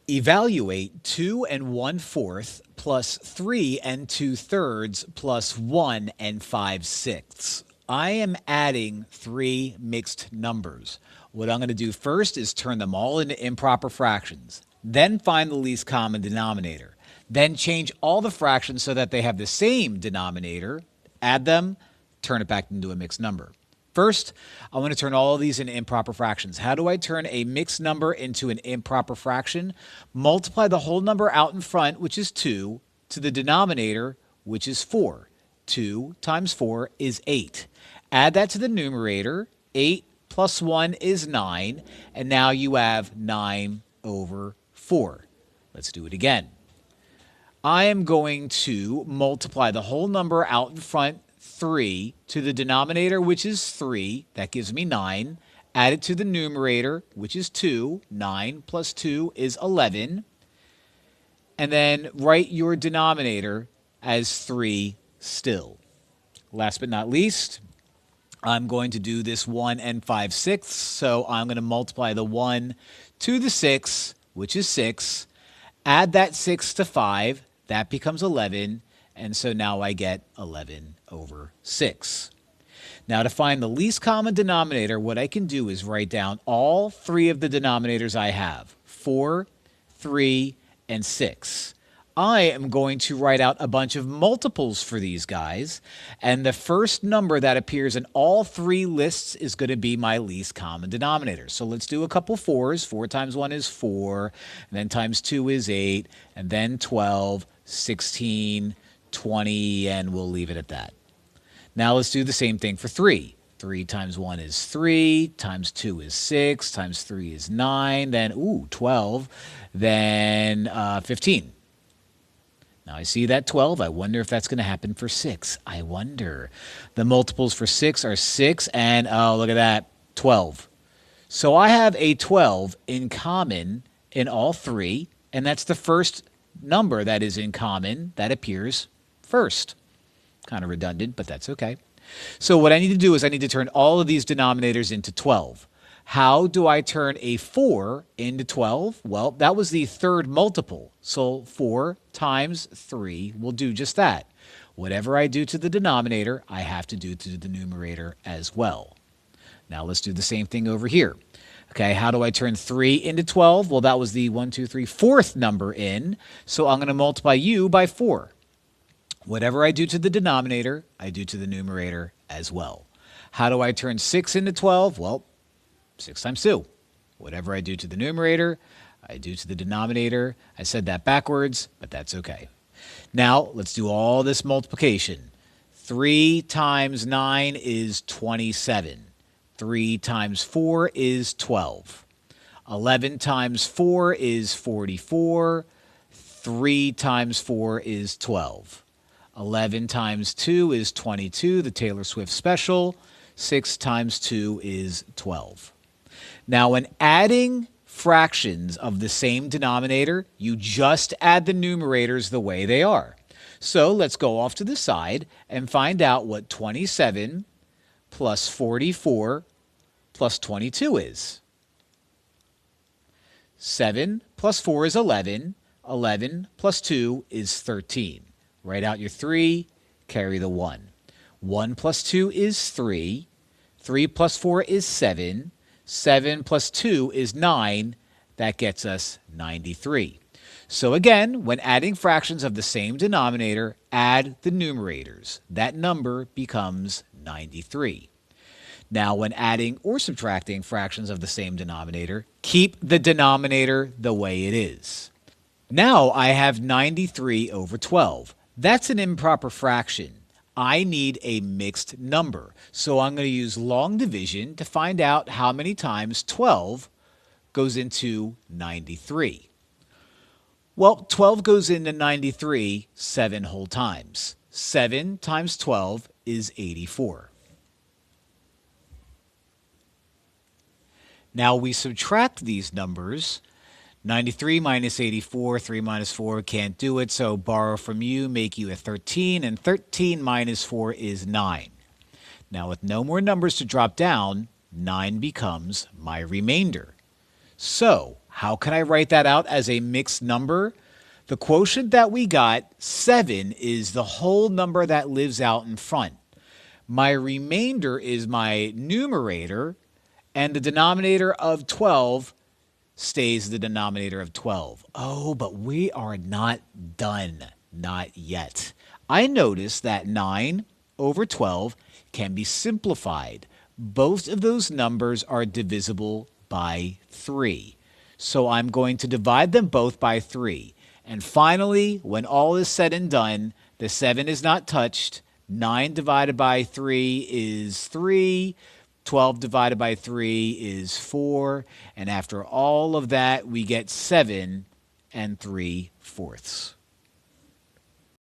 Evaluate 2 1/4 plus 3 2/3 plus 1 5/6. I am adding three mixed numbers. What I'm going to do first is turn them all into improper fractions. Then find the least common denominator. Then change all the fractions so that they have the same denominator. Add them, turn it back into a mixed number. First, I want to turn all of these into improper fractions. How do I turn a mixed number into an improper fraction? Multiply the whole number out in front, which is 2, to the denominator, which is 4. 2 times 4 is 8. Add that to the numerator. 8 plus 1 is 9. And now you have 9 over 4. Let's do it again. I am going to multiply the whole number out in front, 3, to the denominator, which is 3. That gives me 9. Add it to the numerator, which is 2. 9 plus 2 is 11. And then write your denominator as 3 still. Last but not least, I'm going to do this 1 5/6. So I'm going to multiply the 1 to the 6, which is 6. Add that 6 to 5. That becomes 11. And so now I get 11 over 6. Now to find the least common denominator, what I can do is write down all three of the denominators I have. 4, 3, and 6. I am going to write out a bunch of multiples for these guys. And the first number that appears in all three lists is going to be my least common denominator. So let's do a couple 4s. 4 times 1 is 4. And then times 2 is 8. And then 12, 16, 20, and we'll leave it at that. Now let's do the same thing for 3. 3 times 1 is 3, times 2 is 6, times 3 is 9, then, 12, then 15. Now I see that 12. I wonder if that's going to happen for 6. I wonder. The multiples for 6 are 6 and, oh, look at that, 12. So I have a 12 in common in all three, and that's the first number that is in common that appears first. Kind of redundant, but that's okay. So what I need to do is I need to turn all of these denominators into 12. How do I turn a 4 into 12? Well, that was the third multiple. So 4 times 3 will do just that. Whatever I do to the denominator, I have to do to the numerator as well. Now let's do the same thing over here. Okay, how do I turn 3 into 12? Well, that was the 1, 2, 3, fourth number in. So I'm going to multiply you by 4. Whatever I do to the denominator, I do to the numerator as well. How do I turn 6 into 12? Well, 6 times 2. Whatever I do to the numerator, I do to the denominator. I said that backwards, but that's okay. Now, let's do all this multiplication. 3 times 9 is 27. 3 times 4 is 12. 11 times 4 is 44. 3 times 4 is 12. 11 times 2 is 22, the Taylor Swift special. 6 times 2 is 12. Now, when adding fractions of the same denominator, you just add the numerators the way they are. So let's go off to the side and find out what 27 plus 44 plus 22 is. 7 plus 4 is 11. 11 plus 2 is 13. Write out your 3, carry the 1. 1 plus 2 is 3. 3 plus 4 is 7. 7 plus 2 is 9. That gets us 93. So again, when adding fractions of the same denominator, add the numerators. That number becomes 93. Now, when adding or subtracting fractions of the same denominator, keep the denominator the way it is. Now I have 93 over 12. That's an improper fraction. I need a mixed number. So I'm going to use long division to find out how many times 12 goes into 93. Well, 12 goes into 93 7 whole times. 7 times 12 is 84. Now we subtract these numbers. 93 minus 84, 3 minus 4, can't do it, so borrow from you, make you a 13, and 13 minus 4 is 9. Now with no more numbers to drop down, 9 becomes my remainder. So How can I write that out as a mixed number? The quotient that we got, 7, is the whole number that lives out in front. My remainder is my numerator, and the denominator of 12 stays the denominator of 12. Oh, but we are not done. Not yet. I noticed that 9 over 12 can be simplified. Both of those numbers are divisible by 3. So I'm going to divide them both by 3. And finally, when all is said and done, the 7 is not touched. 9 divided by 3 is 3. 12 divided by 3 is 4. And after all of that, we get 7 and 3/4.